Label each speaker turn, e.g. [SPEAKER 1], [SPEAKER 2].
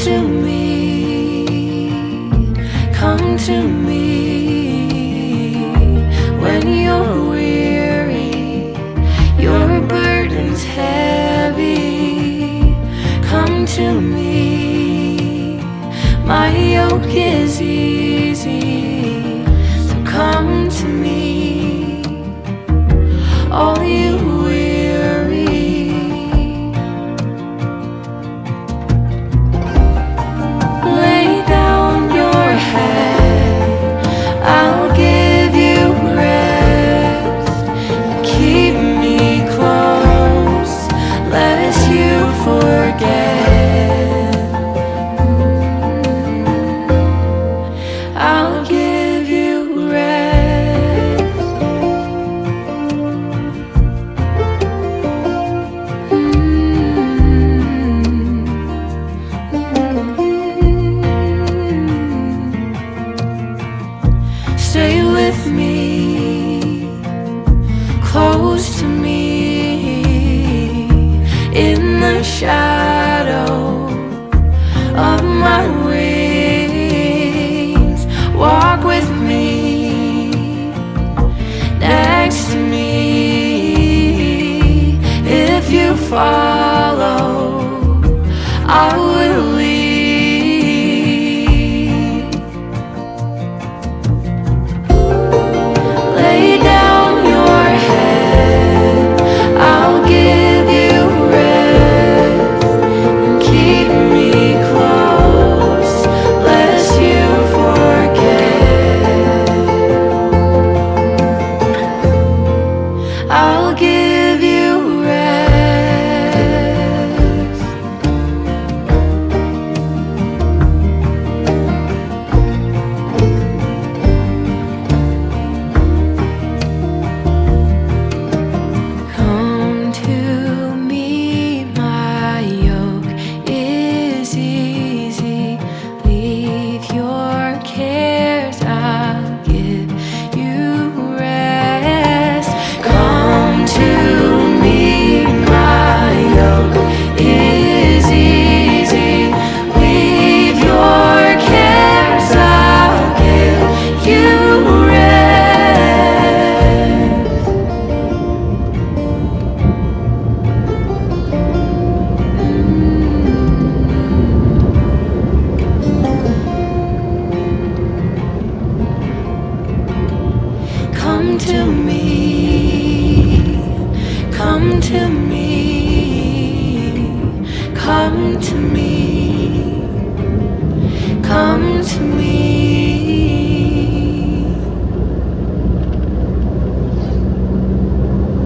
[SPEAKER 1] to me, come to me when you're weary, your burden's heavy. Come to me, my yoke is easy, so come to me, all you weary. Lay down your head, I'll give you rest. Keep me close, lest you forget. I'll give you rest. Stay with me, close to me, in the shadow of my wings. Walk with me, next to me. If you follow, I will lead. Lay down your head, I'll give you rest. And keep me close, lest you forget. I'll give you rest. Come to me, my yoke is easy. Leave your cares, I'll give you rest. Come to me, my yoke is easy. Leave your cares, I'll give you rest. Come to me, come to me.